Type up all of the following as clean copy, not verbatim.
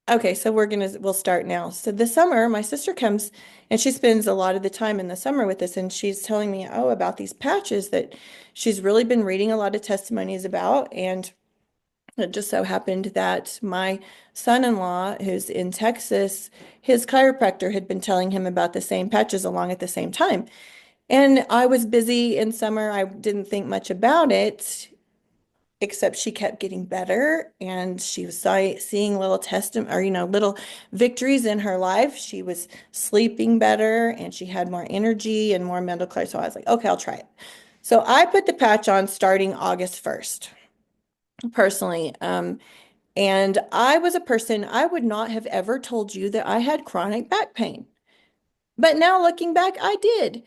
Okay, so we'll start now. So this summer, my sister comes and she spends a lot of the time in the summer with us, and she's telling me, oh, about these patches that she's really been reading a lot of testimonies about. And it just so happened that my son-in-law, who's in Texas, his chiropractor had been telling him about the same patches along at the same time. And I was busy in summer. I didn't think much about it, except she kept getting better and she was seeing little or little victories in her life. She was sleeping better and she had more energy and more mental clarity. So I was like, okay, I'll try it. So I put the patch on starting August 1st, personally. And I was a person, I would not have ever told you that I had chronic back pain. But now looking back, I did.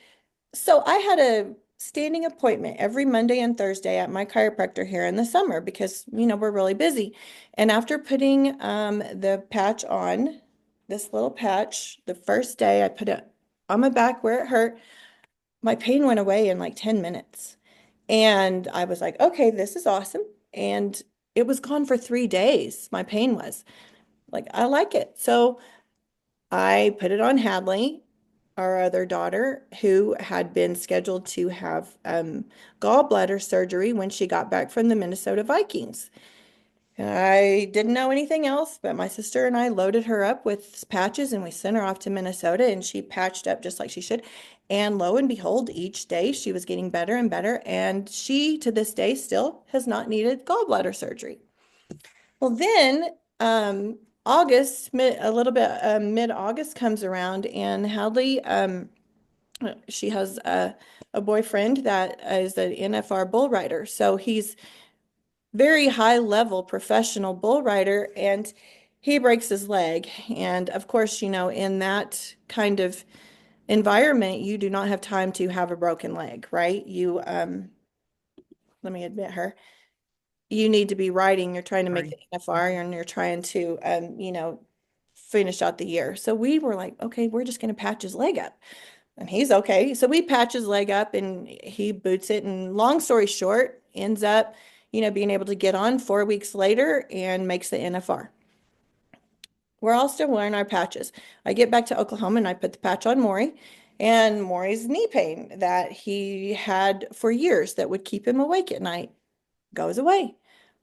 So I had a standing appointment every Monday and Thursday at my chiropractor here in the summer because, we're really busy. And after putting the patch on, this little patch, the first day I put it on my back where it hurt, my pain went away in like 10 minutes. And I was like, okay, this is awesome. And it was gone for 3 days. My pain was like, I like it. So I put it on Hadley, our other daughter, who had been scheduled to have gallbladder surgery when she got back from the Minnesota Vikings. And I didn't know anything else, but my sister and I loaded her up with patches and we sent her off to Minnesota and she patched up just like she should. And lo and behold, each day she was getting better and better. And she, to this day, still has not needed gallbladder surgery. Well, then a little bit mid-August comes around, and Hadley, she has a boyfriend that is an NFR bull rider. So he's very high level professional bull rider, and he breaks his leg. And of course, in that kind of environment, you do not have time to have a broken leg, right? Let me admit her. You need to be riding. You're trying to make Right. the NFR and you're trying to, finish out the year. So we were like, okay, we're just going to patch his leg up. And he's okay. So we patch his leg up and he boots it. And long story short, ends up, being able to get on 4 weeks later and makes the NFR. We're all still wearing our patches. I get back to Oklahoma and I put the patch on Maury, and Maury's knee pain that he had for years that would keep him awake at night goes away.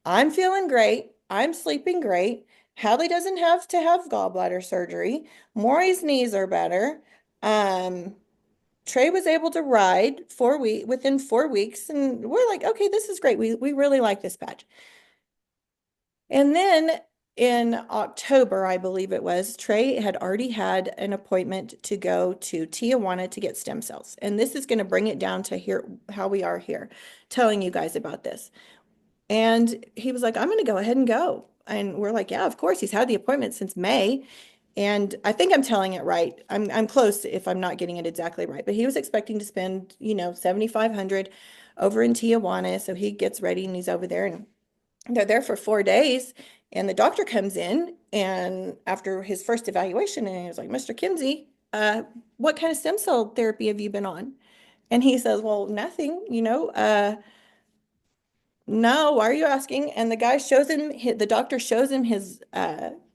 I'm feeling great. I'm sleeping great. Hallie doesn't have to have gallbladder surgery. Maury's knees are better. Um, Trey was able to ride within 4 weeks, and we're like, okay, this is great. We really like this patch. And then in October, I believe it was, Trey had already had an appointment to go to Tijuana to get stem cells. And this is going to bring it down to here how we are here, telling you guys about this. And he was like, I'm going to go ahead and go. And we're like, yeah, of course. He's had the appointment since May. And I think I'm telling it right. I'm close if I'm not getting it exactly right. But he was expecting to spend, 7,500 over in Tijuana. So he gets ready and he's over there and they're there for 4 days. And the doctor comes in and after his first evaluation, and he was like, Mr. Kinsey, what kind of stem cell therapy have you been on? And he says, well, nothing, no, why are you asking? And the doctor shows him his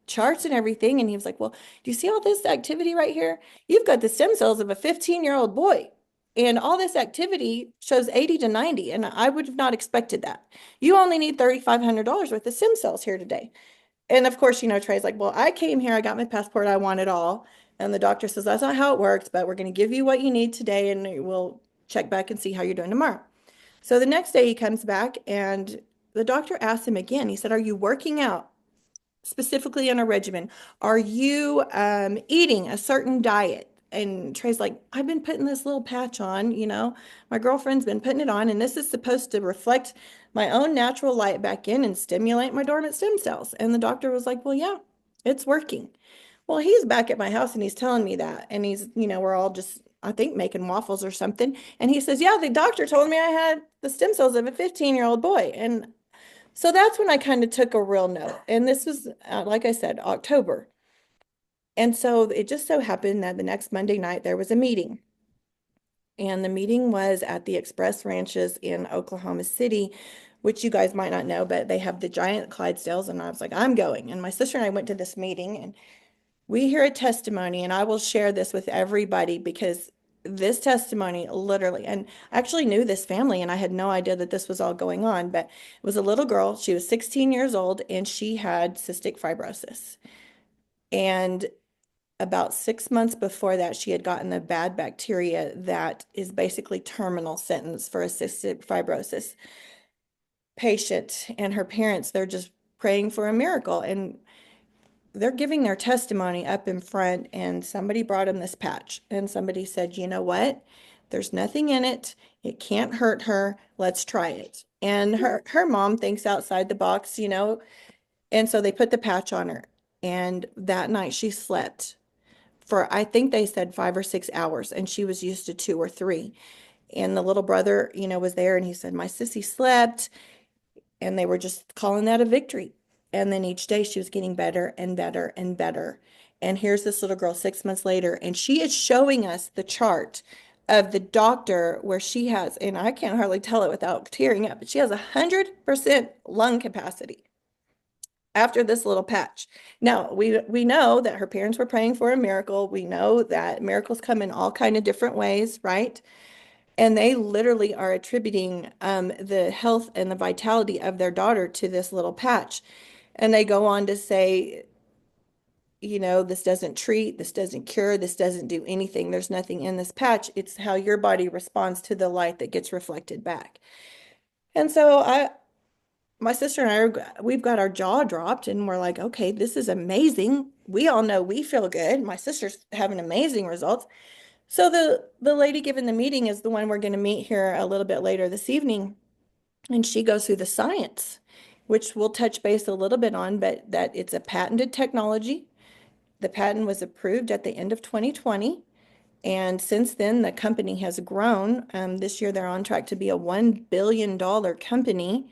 charts and everything. And he was like, well, do you see all this activity right here? You've got the stem cells of a 15-year-old boy. And all this activity shows 80 to 90. And I would have not expected that. You only need $3,500 worth of stem cells here today. And of course, Trey's like, well, I came here, I got my passport, I want it all. And the doctor says, that's not how it works, but we're going to give you what you need today and we'll check back and see how you're doing tomorrow. So the next day he comes back and the doctor asks him again. He said, are you working out specifically on a regimen? Are you eating a certain diet? And Trey's like, I've been putting this little patch on, my girlfriend's been putting it on, and this is supposed to reflect my own natural light back in and stimulate my dormant stem cells. And the doctor was like, well, yeah, it's working. Well, he's back at my house and he's telling me that. And we're all just, I think, making waffles or something. And he says, yeah, the doctor told me I had the stem cells of a 15-year-old boy. And so that's when I kind of took a real note. And this was, like I said, October. And so it just so happened that the next Monday night there was a meeting. And the meeting was at the Express Ranches in Oklahoma City, which you guys might not know, but they have the giant Clydesdales. And I was like, I'm going. And my sister and I went to this meeting, and we hear a testimony, and I will share this with everybody because this testimony literally, and I actually knew this family and I had no idea that this was all going on, but it was a little girl. She was 16 years old and she had cystic fibrosis. And about 6 months before that, she had gotten a bad bacteria that is basically terminal sentence for a cystic fibrosis patient. And her parents, they're just praying for a miracle. And they're giving their testimony up in front, and somebody brought them this patch. And somebody said, you know what? There's nothing in it. It can't hurt her. Let's try it. And her mom thinks outside the box, and so they put the patch on her. And that night she slept for, I think they said 5 or 6 hours, and she was used to 2 or 3. And the little brother, was there, and he said, my sissy slept, and they were just calling that a victory. And then each day she was getting better and better and better. And here's this little girl 6 months later, and she is showing us the chart of the doctor where she has, and I can't hardly tell it without tearing up, but she has 100% lung capacity after this little patch. Now, we know that her parents were praying for a miracle. We know that miracles come in all kind of different ways, right? And they literally are attributing the health and the vitality of their daughter to this little patch. And they go on to say, this doesn't treat, this doesn't cure, this doesn't do anything. There's nothing in this patch. It's how your body responds to the light that gets reflected back. And so my sister and I we've got our jaw dropped, and we're like, okay, this is amazing. We all know we feel good. My sister's having amazing results. So the lady giving the meeting is the one we're going to meet here a little bit later this evening, and she goes through the science, which we'll touch base a little bit on, but that it's a patented technology. The patent was approved at the end of 2020, and since then the company has grown. This year they're on track to be a $1 billion company.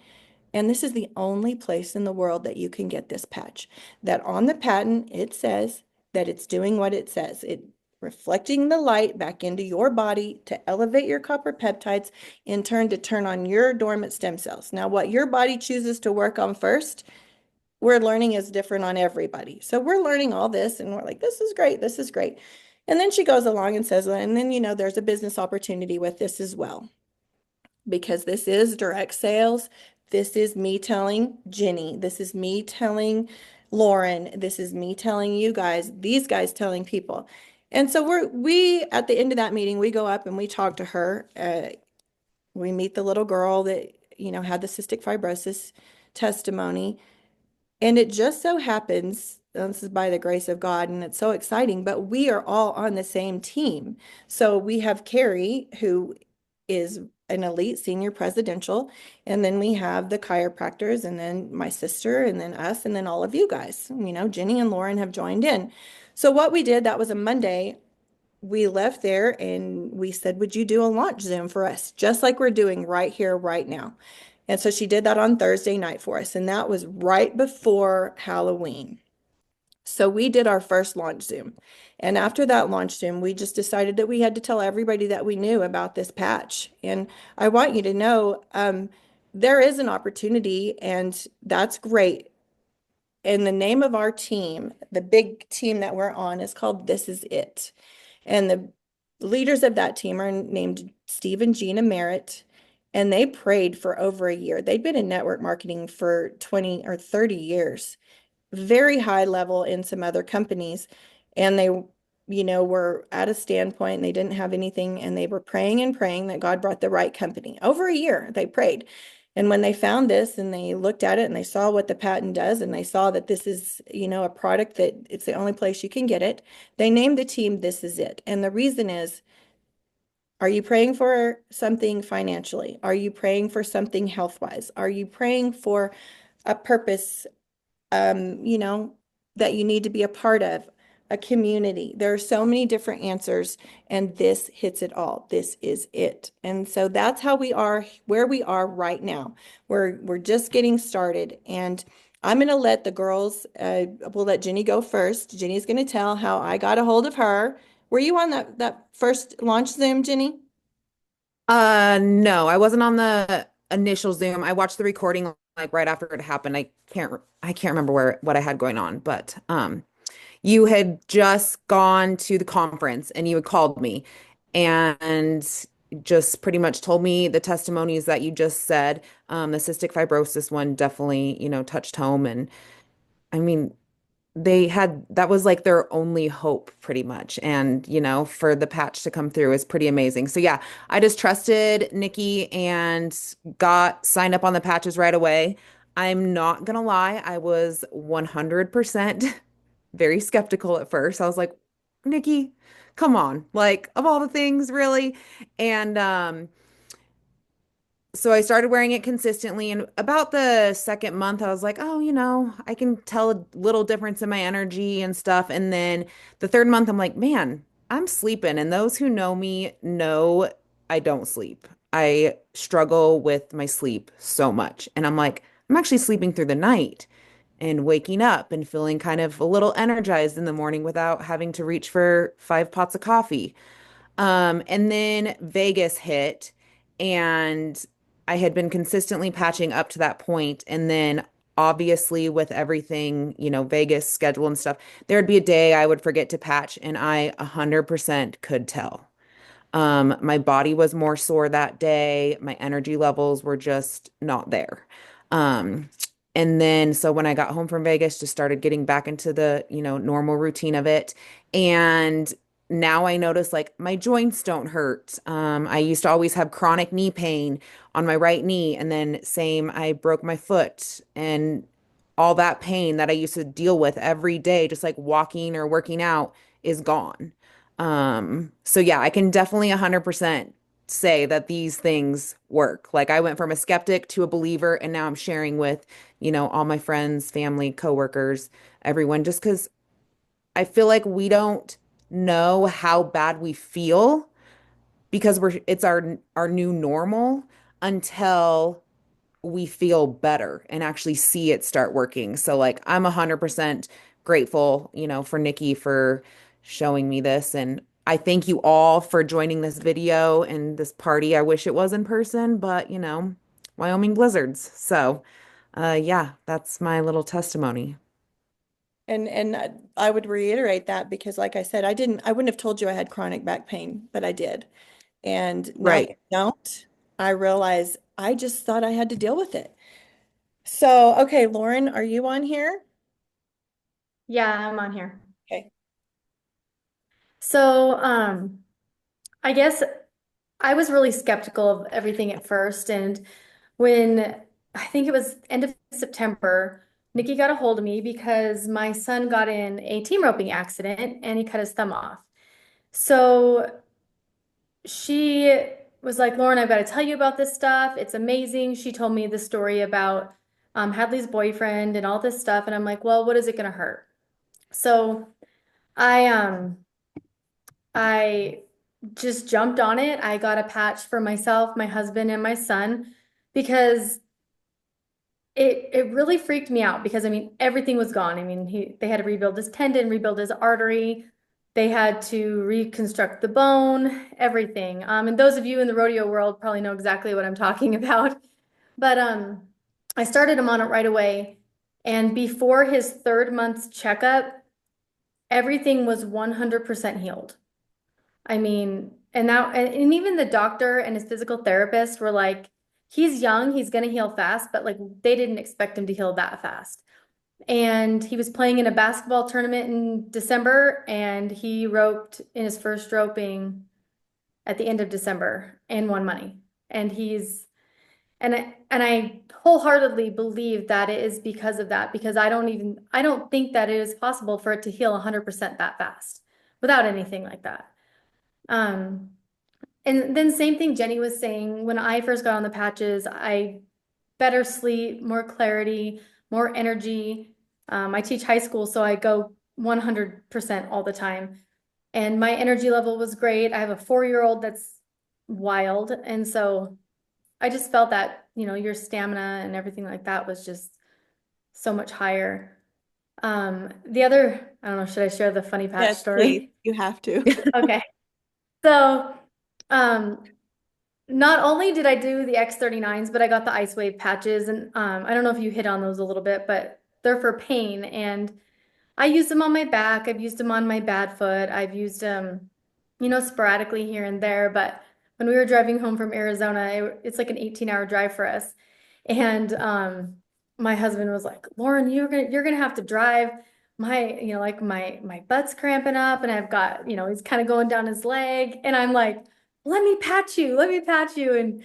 And this is the only place in the world that you can get this patch. That on the patent, it says that it's doing what it says. It reflecting the light back into your body to elevate your copper peptides, in turn to turn on your dormant stem cells. Now, what your body chooses to work on first, we're learning is different on everybody. So we're learning all this, and we're like, this is great, this is great. And then she goes along and says, and then, there's a business opportunity with this as well, because this is direct sales. This is me telling Jenny. This is me telling Lauren. This is me telling you guys, these guys telling people. And so we at the end of that meeting, we go up and we talk to her. We meet the little girl that, had the cystic fibrosis testimony. And it just so happens, this is by the grace of God, and it's so exciting, but we are all on the same team. So we have Carrie, who is an elite senior presidential, and then we have the chiropractors, and then my sister, and then us, and then all of you guys. Jenny and Lauren have joined in. So what we did, that was a Monday, we left there and we said, would you do a launch Zoom for us? Just like we're doing right here, right now. And so she did that on Thursday night for us, and that was right before Halloween. So we did our first launch Zoom. And after that launch Zoom, we just decided that we had to tell everybody that we knew about this patch. And I want you to know there is an opportunity, and that's great. And the name of our team, the big team that we're on, is called This Is It. And the leaders of that team are named Steve and Gina Merritt. And they prayed for over a year. They'd been in network marketing for 20 or 30 years, very high level in some other companies. And they, were at a standpoint and they didn't have anything. And they were praying and praying that God brought the right company. Over a year, they prayed. And when they found this and they looked at it and they saw what the patent does, and they saw that this is, a product that it's the only place you can get it, they named the team This Is It. And the reason is, are you praying for something financially? Are you praying for something health-wise? Are you praying for a purpose, that you need to be a part of, a community? There are so many different answers, and this hits it all. This is it. And so that's how we are, where we are right now. We're just getting started, and I'm going to let the girls, we'll let Jenny go first. Jenny's going to tell how I got a hold of her. Were you on that first launch Zoom, Jenny? No, I wasn't on the initial Zoom. I watched the recording like right after it happened. I can't remember what I had going on, but you had just gone to the conference and you had called me and just pretty much told me the testimonies that you just said. The cystic fibrosis one definitely, touched home. And I mean, that was like their only hope pretty much. And, for the patch to come through is pretty amazing. So yeah, I just trusted Nikki and got signed up on the patches right away. I'm not gonna lie, I was 100% very skeptical at first. I was like, Nikki, come on. Like, of all the things, really? And so I started wearing it consistently. And about the second month, I was like, oh, I can tell a little difference in my energy and stuff. And then the third month, I'm like, man, I'm sleeping. And those who know me know I don't sleep. I struggle with my sleep so much. And I'm like, I'm actually sleeping through the night and waking up and feeling kind of a little energized in the morning without having to reach for 5 pots of coffee. And then Vegas hit, and I had been consistently patching up to that point. And then obviously with everything, Vegas schedule and stuff, there'd be a day I would forget to patch, and I 100% could tell. My body was more sore that day. My energy levels were just not there. Um, and then so when I got home from Vegas, just started getting back into the, normal routine of it. And now I notice like my joints don't hurt. I used to always have chronic knee pain on my right knee. And then same, I broke my foot and all that pain that I used to deal with every day, just like walking or working out, is gone. So yeah, I can definitely 100% say that these things work. Like I went from a skeptic to a believer, and now I'm sharing with, all my friends, family, coworkers, everyone, just because I feel like we don't know how bad we feel because it's our new normal until we feel better and actually see it start working. So like I'm 100% grateful, for Nikki for showing me this. And I thank you all for joining this video and this party. I wish it was in person, but Wyoming blizzards. So yeah, that's my little testimony. And I would reiterate that because like I said, I wouldn't have told you I had chronic back pain, but I did. And now that I Right. don't, I realize I just thought I had to deal with it. So, okay, Lauren, are you on here? Yeah, I'm on here. Okay. So, I guess I was really skeptical of everything at first. And when I think it was end of September, Nikki got a hold of me because my son got in a team roping accident and he cut his thumb off. So she was like, Lauren, I've got to tell you about this stuff. It's amazing. She told me the story about Hadley's boyfriend and all this stuff. And I'm like, well, what is it going to hurt? So I I just jumped on it. I got a patch for myself, my husband, and my son because it really freaked me out because I mean everything was gone. I mean they had to rebuild his tendon, rebuild his artery. They had to reconstruct the bone, everything. And those of you in the rodeo world probably know exactly what I'm talking about. But I started him on it right away. And before his third month's checkup, everything was 100% healed. I mean, and even the doctor and his physical therapist were like, he's young, he's gonna heal fast, but like they didn't expect him to heal that fast. And he was playing in a basketball tournament in December, and he roped in his first roping at the end of December and won money. And I wholeheartedly believe that it is because of that, because I don't think that it is possible for it to heal 100% that fast without anything like that. Um, and then same thing Jenny was saying, when I first got on the patches, I better sleep, more clarity, more energy. I teach high school, so I go 100% all the time. And my energy level was great. I have a 4-year-old that's wild. And so I just felt that, your stamina and everything like that was just so much higher. I don't know, should I share the funny patch Yes, please. story? You have to. Okay. So, um, not only did I do the X39s, but I got the Ice Wave patches, and I don't know if you hit on those a little bit, but they're for pain, and I used them on my back. I've used them on my bad foot. I've used them, sporadically here and there. But when we were driving home from Arizona, it's like an 18-hour drive for us. And my husband was like, Lauren, you're gonna have to drive. Like my butt's cramping up and I've got, he's kind of going down his leg. And I'm like, let me pat you. And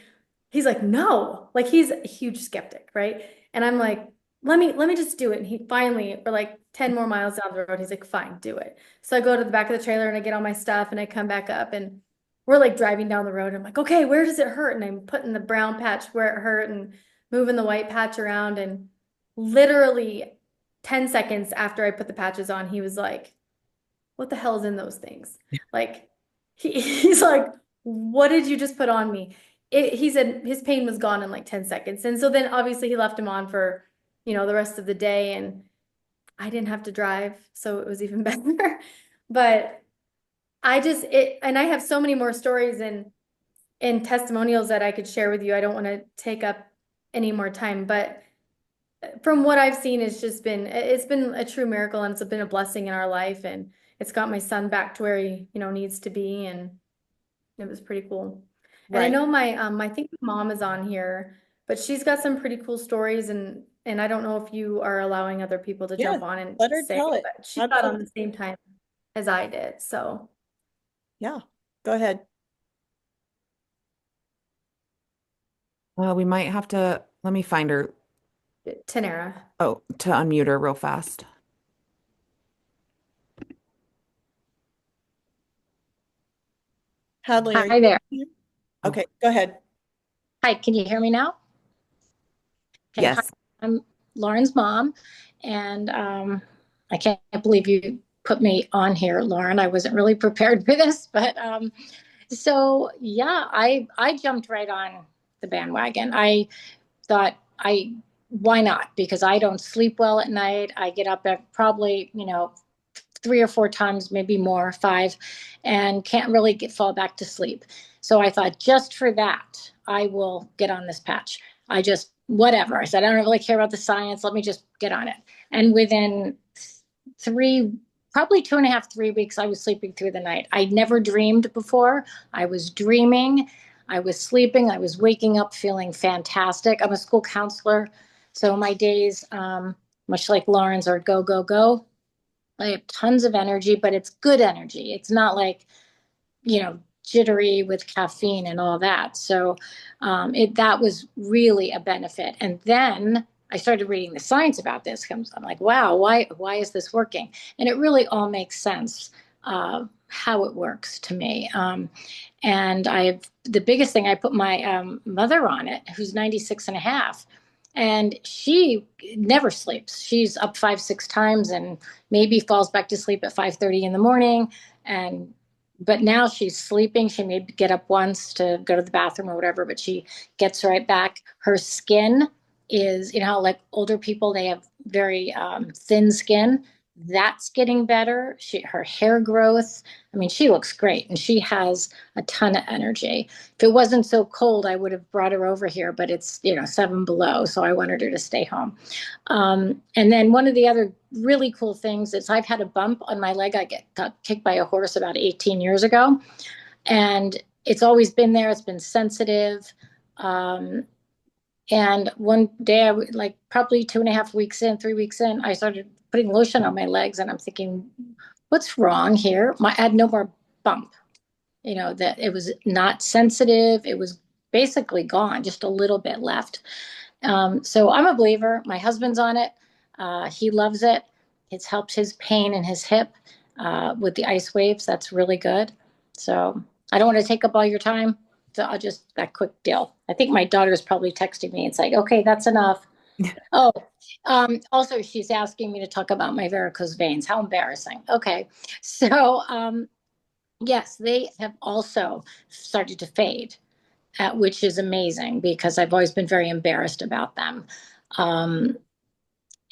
he's like, no, like he's a huge skeptic, right? And I'm like, let me just do it. And he finally, for like 10 more miles down the road, he's like, fine, do it. So I go to the back of the trailer and I get all my stuff and I come back up and we're like driving down the road. And I'm like, okay, where does it hurt? And I'm putting the brown patch where it hurt and moving the white patch around. And literally 10 seconds after I put the patches on, he was like, what the hell's in those things? Like he's like, what did you just put on me? He said his pain was gone in like 10 seconds. And so then obviously he left him on for, the rest of the day and I didn't have to drive, so it was even better. But and I have so many more stories and testimonials that I could share with you. I don't want to take up any more time, but from what I've seen, it's been a true miracle and it's been a blessing in our life and it's got my son back to where he, needs to be and it was pretty cool. And I Right. know I think my mom is on here, but she's got some pretty cool stories and I don't know if you are allowing other people to Yeah. jump on and Let her say, tell it. but she got on Absolutely. the same time as I did. So, Yeah. Go ahead. We might have to, let me find her. Tanera. Oh, to unmute her real fast. Hadley, are you Hi there. here? Oh, Okay, go ahead. Hi, can you hear me now? Okay, hi. yes. I'm Lauren's mom, and I can't believe you put me on here, Lauren. I wasn't really prepared for this, but so yeah, I jumped right on the bandwagon. I thought why not? Because I don't sleep well at night. I get up at probably, 3 or 4 times, maybe more, five, and can't really fall back to sleep. So I thought, just for that, I will get on this patch. I just, whatever. I said, I don't really care about the science. Let me just get on it. And within three, probably 2.5, 3 weeks, I was sleeping through the night. I never dreamed before. I was dreaming. I was sleeping. I was waking up feeling fantastic. I'm a school counselor. So my days, much like Lauren's, are go, go, go. I have tons of energy, but it's good energy. It's not like, jittery with caffeine and all that. So that was really a benefit. And then I started reading the science about this. I'm like, wow, why is this working? And it really all makes sense how it works to me. And the biggest thing, I put my mother on it, who's 96 and a half. And she never sleeps. She's up 5, 6 times and maybe falls back to sleep at 5:30 in the morning. But now she's sleeping. She may get up once to go to the bathroom or whatever, but she gets right back. Her skin is, how like older people, they have very thin skin. That's getting better. Her hair growth, I mean, she looks great and she has a ton of energy. If it wasn't so cold, I would have brought her over here, but it's, 7 below. So I wanted her to stay home. And then one of the other really cool things is I've had a bump on my leg. Got kicked by a horse about 18 years ago. And it's always been there. It's been sensitive. And one day, like probably 2.5 weeks in, 3 weeks in, I started putting lotion on my legs and I'm thinking, what's wrong here? I had no more bump, that it was not sensitive. It was basically gone, just a little bit left. So I'm a believer. My husband's on it. He loves it. It's helped his pain in his hip with the ice waves. That's really good. So I don't want to take up all your time. So I'll just that quick deal. I think my daughter's probably texting me and saying, okay, that's enough. Oh, also she's asking me to talk about my varicose veins. How embarrassing. Okay. So yes, they have also started to fade, which is amazing because I've always been very embarrassed about them. Um,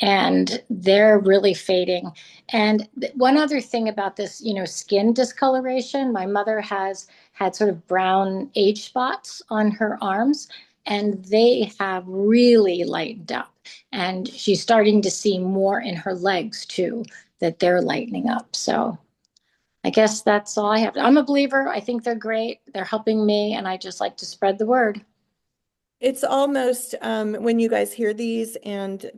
and they're really fading. And one other thing about this, skin discoloration, my mother has had sort of brown age spots on her arms, and they have really lightened up. And she's starting to see more in her legs too, that they're lightening up. So I guess that's all I have. I'm a believer. I think they're great. They're helping me, and I just like to spread the word. It's almost when you guys hear these and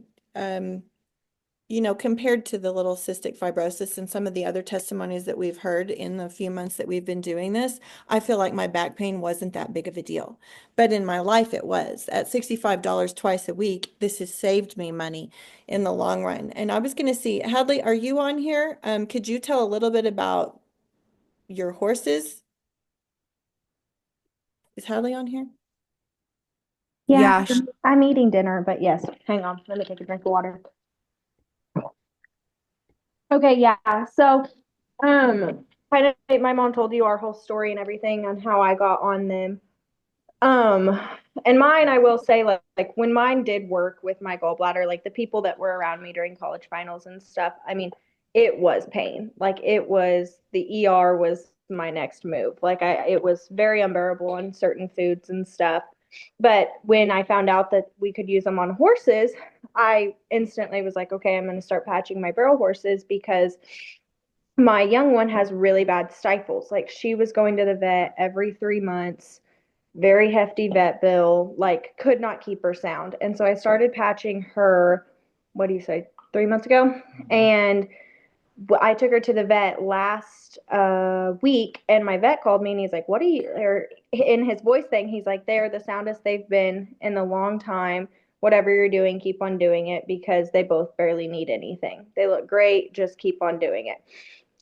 compared to the little cystic fibrosis and some of the other testimonies that we've heard in the few months that we've been doing this, I feel like my back pain wasn't that big of a deal. But in my life, it was. At $65 twice a week, this has saved me money in the long run. And I was going to see, Hadley, are you on here? Could you tell a little bit about your horses? Is Hadley on here? Yeah, Yeah. I'm eating dinner, but yes, hang on. Let me take a drink of water. Okay, yeah. So, kind of my mom told you our whole story and everything on how I got on them. Um, and mine, I will say, like when mine did work with my gallbladder, like the people that were around me during college finals and stuff, I mean, it was pain. Like it was the ER was my next move. It was very unbearable on certain foods and stuff. But when I found out that we could use them on horses, I instantly was like, okay, I'm going to start patching my barrel horses because my young one has really bad stifles. Like she was going to the vet every 3 months, very hefty vet bill, like could not keep her sound. And so I started patching her, what do you say, 3 months ago? And I took her to the vet last week, and my vet called me and he's like, "What are you?" Or in his voice thing, he's like, "They're the soundest they've been in a long time. Whatever you're doing, keep on doing it because they both barely need anything. They look great. Just keep on doing it."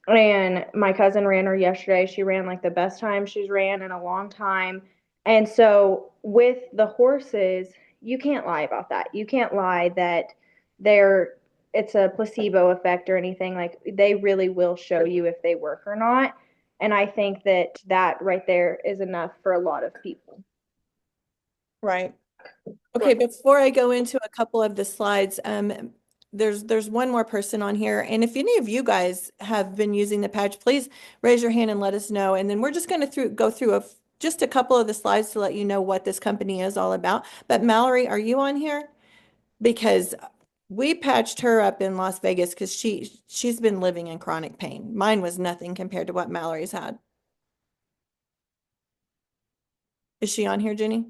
And my cousin ran her yesterday. She ran like the best time she's ran in a long time. And so with the horses, you can't lie about that. You can't lie that they're it's a placebo effect or anything. Like they really will show you if they work or not. And I think that that right there is enough for a lot of people. Right. Okay, before I go into a couple of the slides, there's one more person on here, and if any of you guys have been using the patch, please raise your hand and let us know. And then we're just going to go through just a couple of the slides to let you know what this company is all about. But Mallory, are you on here? Because we patched her up in Las Vegas because she's been living in chronic pain. Mine was nothing compared to what Mallory's had. Is she on here, Jenny?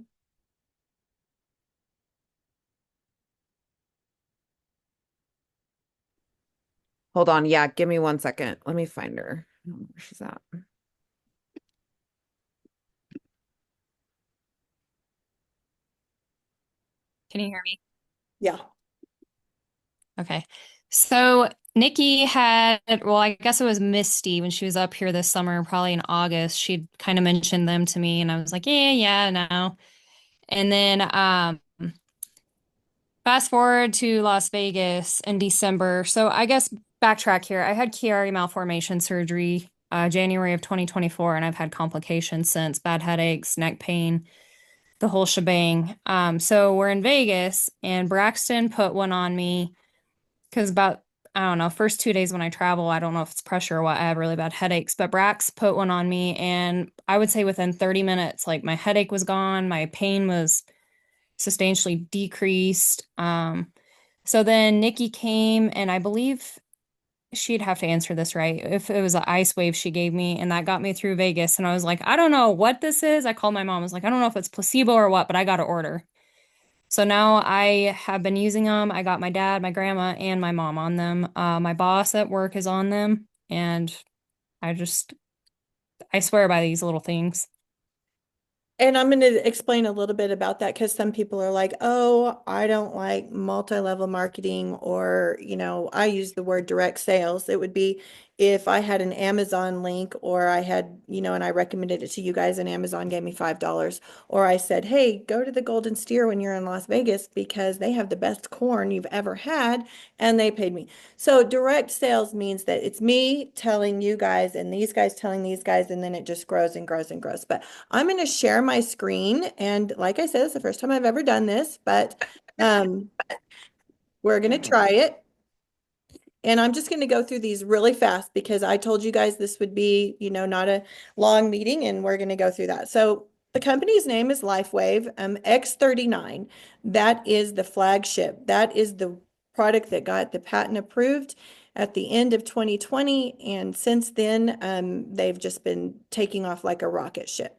Hold on. Yeah, give me 1 second. Let me find her. I don't know where she's at. Can you hear me? Yeah. Okay. So Nikki had, well, I guess it was Misty when she was up here this summer, probably in August. She'd kind of mentioned them to me, and I was like, yeah, no. And then fast forward to Las Vegas in December. So I guess backtrack here. I had Chiari malformation surgery January of 2024, and I've had complications since, bad headaches, neck pain, the whole shebang. So we're in Vegas, and Braxton put one on me because about, I don't know, first 2 days when I travel, I don't know if it's pressure or what, I have really bad headaches, but Brax put one on me, and I would say within 30 minutes, like my headache was gone, my pain was substantially decreased. So then Nikki came, and I believe she'd have to answer this right. If it was an ice wave she gave me, and that got me through Vegas, and I was like, I don't know what this is. I called my mom. I was like, I don't know if it's placebo or what, but I got to order. So now I have been using them. I got my dad, my grandma, and my mom on them. My boss at work is on them, and I just, I swear by these little things. And I'm going to explain a little bit about that because some people are like, oh, I don't like multi-level marketing, or, I use the word direct sales. It would be if I had an Amazon link, or I had, and I recommended it to you guys and Amazon gave me $5, or I said, hey, go to the Golden Steer when you're in Las Vegas because they have the best corn you've ever had, and they paid me. So direct sales means that it's me telling you guys and these guys telling these guys, and then it just grows and grows and grows. But I'm going to share my screen. And like I said, it's the first time I've ever done this, but we're going to try it. And I'm just going to go through these really fast because I told you guys this would be, not a long meeting, and we're going to go through that. So the company's name is LifeWave, X39. That is the flagship. That is the product that got the patent approved at the end of 2020. And since then, they've just been taking off like a rocket ship.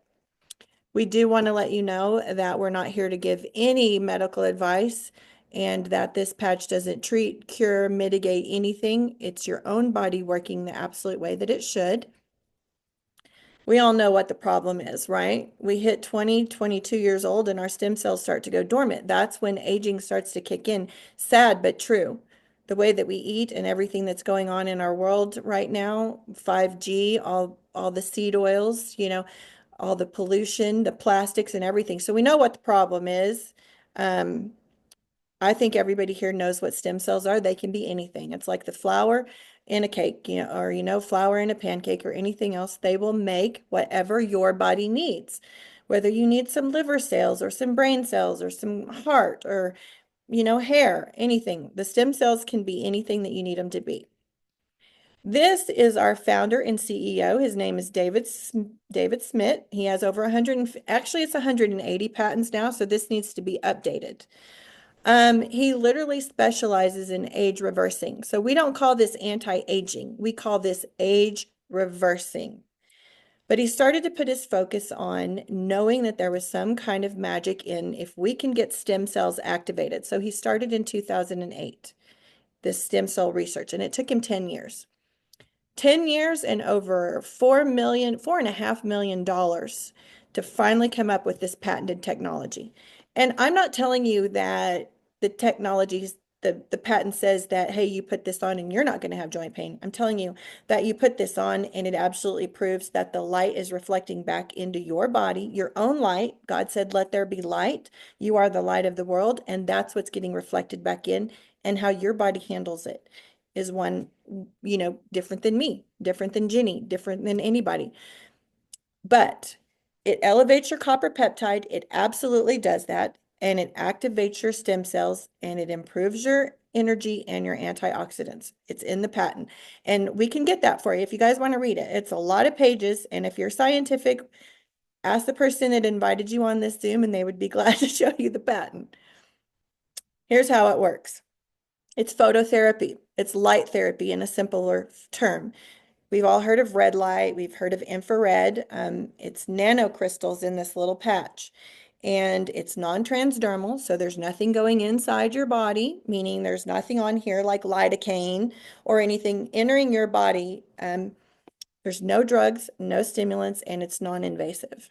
We do want to let you know that we're not here to give any medical advice and that this patch doesn't treat, cure, mitigate anything. It's your own body working the absolute way that it should. We all know what the problem is, right? We hit 20, 22 years old and our stem cells start to go dormant. That's when aging starts to kick in. Sad, but true. The way that we eat and everything that's going on in our world right now, 5G, all the seed oils, all the pollution, the plastics and everything. So we know what the problem is. I think everybody here knows what stem cells are. They can be anything. It's like the flour in a cake, or flour in a pancake or anything else. They will make whatever your body needs. Whether you need some liver cells or some brain cells or some heart or, hair, anything. The stem cells can be anything that you need them to be. This is our founder and CEO. His name is David Smith. He has over 100, actually it's 180 patents now, so this needs to be updated. He literally specializes in age reversing. So we don't call this anti-aging. We call this age reversing. But he started to put his focus on knowing that there was some kind of magic in if we can get stem cells activated. So he started in 2008, this stem cell research, and it took him 10 years. 10 years and over $4.5 million to finally come up with this patented technology. And I'm not telling you that the technologies, the patent says that, hey, you put this on and you're not going to have joint pain. I'm telling you that you put this on and it absolutely proves that the light is reflecting back into your body, your own light. God said, let there be light. You are the light of the world. And that's what's getting reflected back in, and how your body handles it is one, different than me, different than Jenny, different than anybody. But it elevates your copper peptide. It absolutely does that. And it activates your stem cells and it improves your energy and your antioxidants. It's in the patent. And we can get that for you if you guys want to read it. It's a lot of pages. And if you're scientific, ask the person that invited you on this Zoom and they would be glad to show you the patent. Here's how it works. It's phototherapy. It's light therapy in a simpler term. We've all heard of red light. We've heard of infrared. It's nanocrystals in this little patch. And it's non-transdermal, so there's nothing going inside your body, meaning there's nothing on here like lidocaine or anything entering your body. There's no drugs, no stimulants, and it's non-invasive.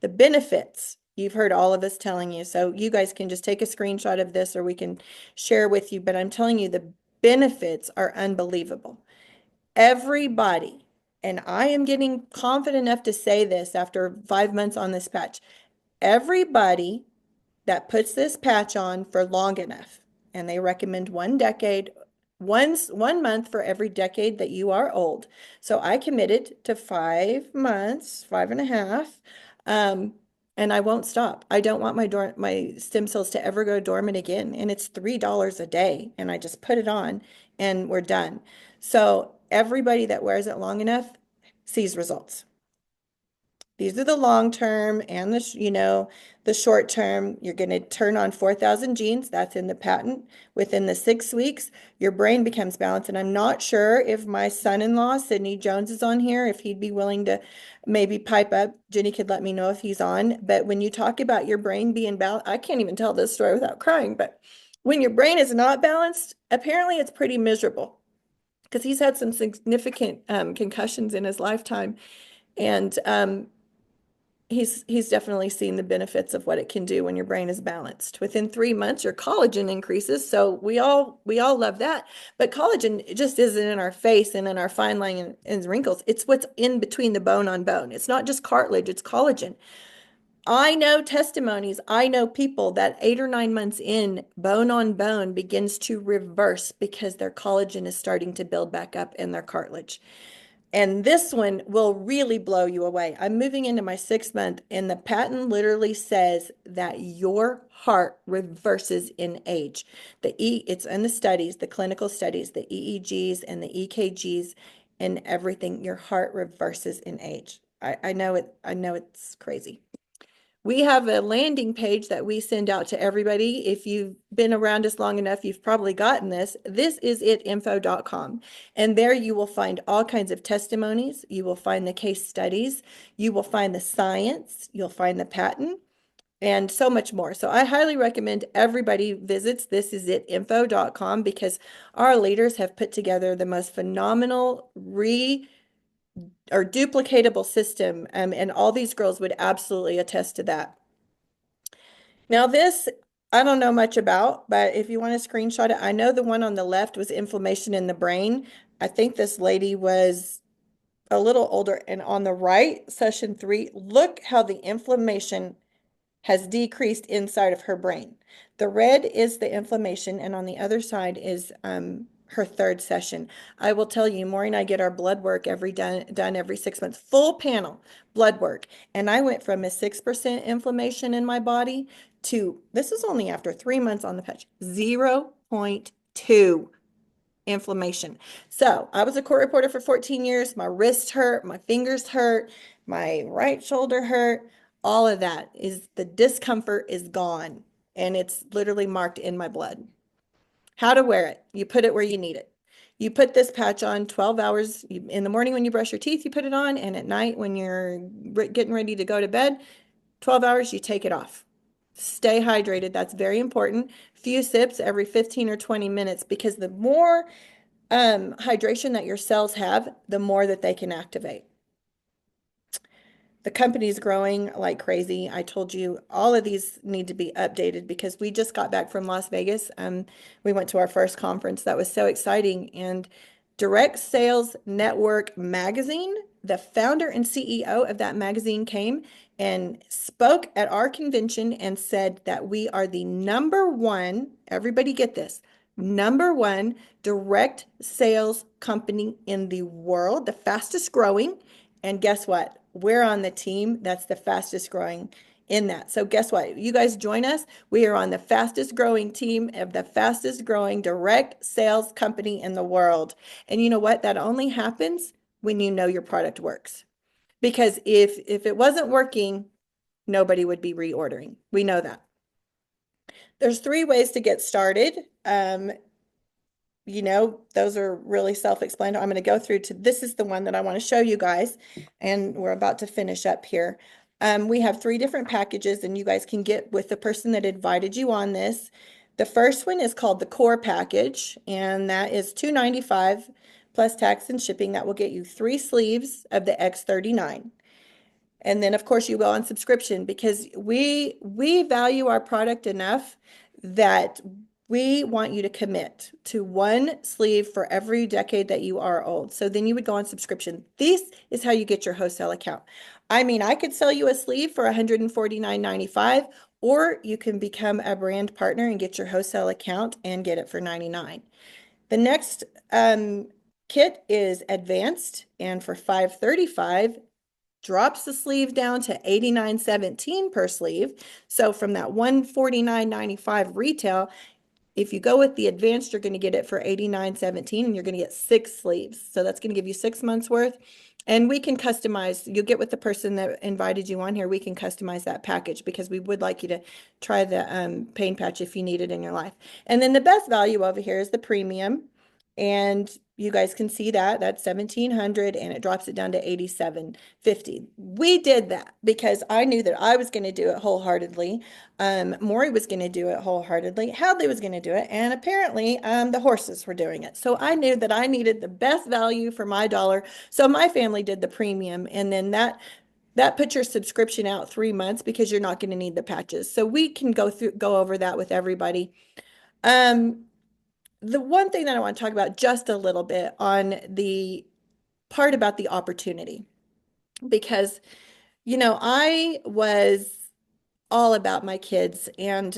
The benefits, you've heard all of us telling you, so you guys can just take a screenshot of this or we can share with you, but I'm telling you the benefits are unbelievable. Everybody, and I am getting confident enough to say this after 5 months on this patch, everybody that puts this patch on for long enough, and they recommend 1 decade, 1 month for every decade that you are old. So I committed to 5 months, 5.5, and I won't stop. I don't want my stem cells to ever go dormant again. And it's $3 a day, and I just put it on and we're done. So everybody that wears it long enough sees results. These are the long term and the short term. You're going to turn on 4,000 genes. That's in the patent. Within the 6 weeks, your brain becomes balanced. And I'm not sure if my son-in-law, Sidney Jones, is on here, if he'd be willing to maybe pipe up. Jenny could let me know if he's on. But when you talk about your brain being balanced, I can't even tell this story without crying. But when your brain is not balanced, apparently it's pretty miserable, because he's had some significant concussions in his lifetime. And he's definitely seen the benefits of what it can do when your brain is balanced. Within 3 months, your collagen increases. So we all love that. But collagen just isn't in our face and in our fine line and wrinkles. It's what's in between the bone on bone. It's not just cartilage, it's collagen. I know testimonies. I know people that 8 or 9 months in, bone on bone begins to reverse because their collagen is starting to build back up in their cartilage. And this one will really blow you away. I'm moving into my 6th month, and the patent literally says that your heart reverses in age. It's in the studies, the clinical studies, the EEGs and the EKGs and everything. Your heart reverses in age. I know it, I know it's crazy. We have a landing page that we send out to everybody. If you've been around us long enough, you've probably gotten this. This is itinfo.com. And there you will find all kinds of testimonies. You will find the case studies. You will find the science. You'll find the patent and so much more. So I highly recommend everybody visits thisitinfo.com because our leaders have put together the most phenomenal or duplicatable system, and all these girls would absolutely attest to that. Now this, I don't know much about, but if you want to screenshot it, I know the one on the left was inflammation in the brain. I think this lady was a little older. And on the right, session 3, look how the inflammation has decreased inside of her brain. The red is the inflammation, and on the other side is her 3rd session. I will tell you, Maury and I get our blood work done every 6 months, full panel blood work. And I went from a 6% inflammation in my body to, this is only after 3 months on the patch, 0.2 inflammation. So I was a court reporter for 14 years. My wrist hurt, my fingers hurt, my right shoulder hurt. All of that is, the discomfort is gone, and it's literally marked in my blood. How to wear it. You put it where you need it. You put this patch on 12 hours. In the morning when you brush your teeth, you put it on, and at night when you're getting ready to go to bed, 12 hours, you take it off. Stay hydrated. That's very important. Few sips every 15 or 20 minutes, because the more hydration that your cells have, the more that they can activate. The company's growing like crazy. I told you all of these need to be updated because we just got back from Las Vegas. We went to our first conference. That was so exciting. And Direct Sales Network magazine, the founder and CEO of that magazine came and spoke at our convention and said that we are the #1, everybody get this, #1 direct sales company in the world, the fastest growing. And guess what? We're on the team that's the fastest growing in that. So guess what? You guys join us. We are on the fastest growing team of the fastest growing direct sales company in the world. And you know what? That only happens when you know your product works. Because if it wasn't working, nobody would be reordering. We know that. There's 3 ways to get started. Those are really self-explanatory. I'm going to go through to, this is the one that I want to show you guys, and we're about to finish up here. We have 3 different packages, and you guys can get with the person that invited you on this. The first one is called the core package, and that is $295 plus tax and shipping. That will get you 3 sleeves of the X39. And then of course you go on subscription, because we value our product enough that we want you to commit to 1 sleeve for every decade that you are old. So then you would go on subscription. This is how you get your wholesale account. I mean, I could sell you a sleeve for $149.95, or you can become a brand partner and get your wholesale account and get it for $99. The next kit is advanced, and for $535, drops the sleeve down to $89.17 per sleeve. So from that $149.95 retail, if you go with the advanced, you're going to get it for $89.17, and you're going to get 6 sleeves. So that's going to give you 6 months worth. And we can customize, you'll get with the person that invited you on here, we can customize that package, because we would like you to try the pain patch if you need it in your life. And then the best value over here is the premium. And you guys can see that that's $1,700, and it drops it down to $87.50. We did that because I knew that I was going to do it wholeheartedly. Maury was going to do it wholeheartedly. Hadley was going to do it, and apparently the horses were doing it. So I knew that I needed the best value for my dollar. So my family did the premium, and then that puts your subscription out 3 months, because you're not going to need the patches. So we can go over that with everybody. The one thing that I want to talk about just a little bit on the part about the opportunity, because, I was all about my kids, and,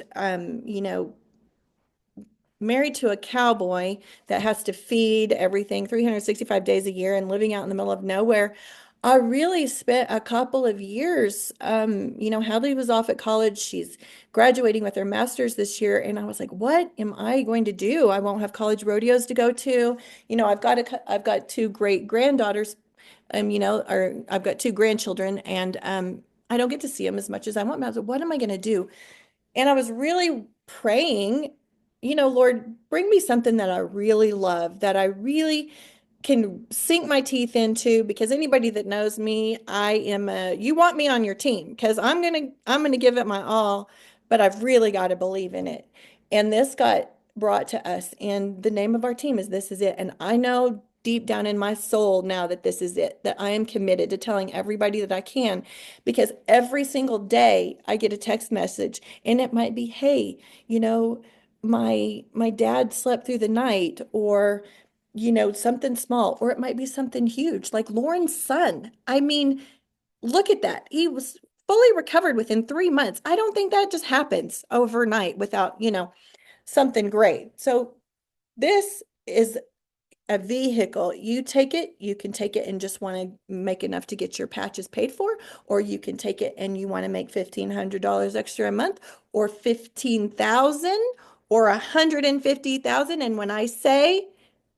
married to a cowboy that has to feed everything 365 days a year and living out in the middle of nowhere, I really spent a couple of years. Hadley was off at college. She's graduating with her master's this year. And I was like, what am I going to do? I won't have college rodeos to go to. I've got two great granddaughters, or I've got two grandchildren, and I don't get to see them as much as I want. But I was like, what am I going to do? And I was really praying, Lord, bring me something that I really love, that I really can sink my teeth into, because anybody that knows me, you want me on your team because I'm gonna give it my all, but I've really got to believe in it. And this got brought to us, and the name of our team is This Is It. And I know deep down in my soul now that this is it, that I am committed to telling everybody that I can, because every single day I get a text message, and it might be, hey, my dad slept through the night, or something small, or it might be something huge, like Lauren's son. I mean, look at that. He was fully recovered within 3 months. I don't think that just happens overnight without, something great. So this is a vehicle. You can take it and just want to make enough to get your patches paid for, or you can take it and you want to make $1,500 extra a month, or 15,000, or 150,000. And when I say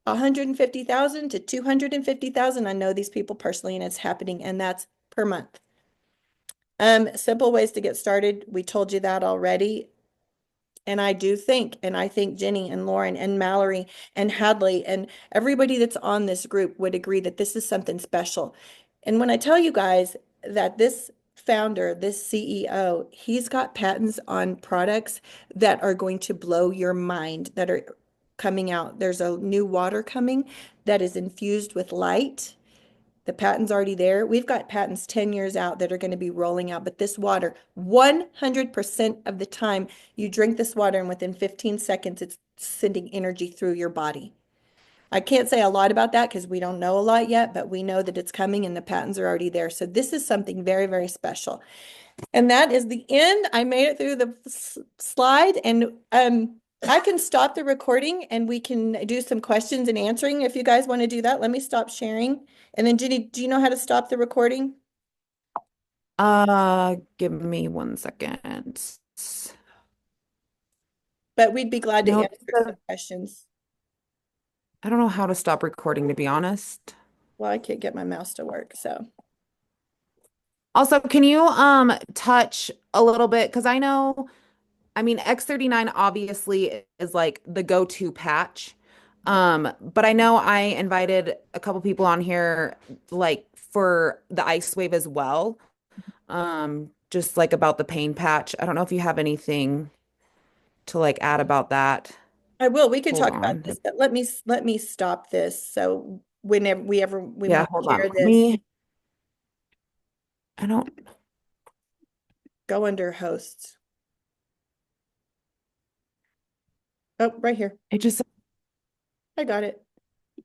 150,000 to 250,000, I know these people personally, and it's happening, and that's per month. Simple ways to get started. We told you that already. And I think Jenny and Lauren and Mallory and Hadley and everybody that's on this group would agree that this is something special. And when I tell you guys that this founder, this CEO, he's got patents on products that are going to blow your mind, that are coming out. There's a new water coming that is infused with light. The patent's already there. We've got patents 10 years out that are going to be rolling out. But this water, 100% of the time, you drink this water, and within 15 seconds, it's sending energy through your body. I can't say a lot about that because we don't know a lot yet, but we know that it's coming and the patents are already there. So this is something very, very special. And that is the end. I made it through the slide, and I can stop the recording and we can do some questions and answering if you guys want to do that. Let me stop sharing. And then Jenny, do you know how to stop the recording? Give me 1 second. But we'd be glad to No, answer some questions. I don't know how to stop recording, to be honest. Well, I can't get my mouse to work, so. Also, can you touch a little bit? Because I mean, X39 obviously is like the go-to patch. But I know I invited a couple people on here like for the ice wave as well. Just like about the pain patch. I don't know if you have anything to like add about that. I will. We can Hold talk about on. this, but let me stop this. So whenever we Yeah, want hold to on. share Let this, me, I don't, go under hosts. Oh, right here. it just I got it.